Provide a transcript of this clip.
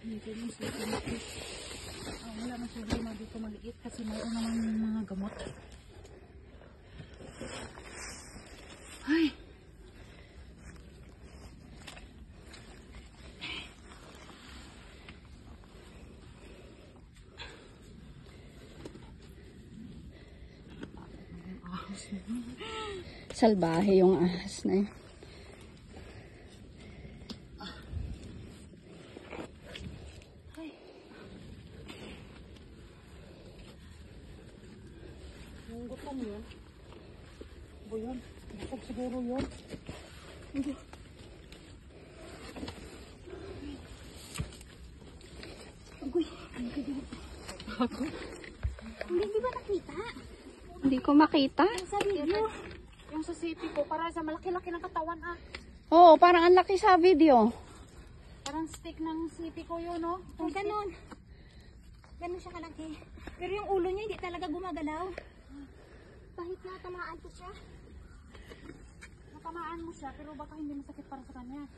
Dito yung sleeping fish. Wala masyadong dito maliit kasi mayroon naman yung mga gamot. Ay! Salbahe yung ahas na yun. Yung gutom yun. O yun. Gutom siguro yun. Hindi. Agoy. Ako? Hindi ba nakita? Hindi ko makita. Sa video. Yung sa sipi ko, para sa malaki-laki ng katawan ah. Oo, parang ang laki sa video. Parang stick ng sipi ko yun, no? Kung ganun. Ganun siya kalaki. Pero yung ulo niya hindi talaga gumagalaw. Kahit na tamaan ko siya. Natamaan mo siya, pero baka hindi masakit para sa kanya.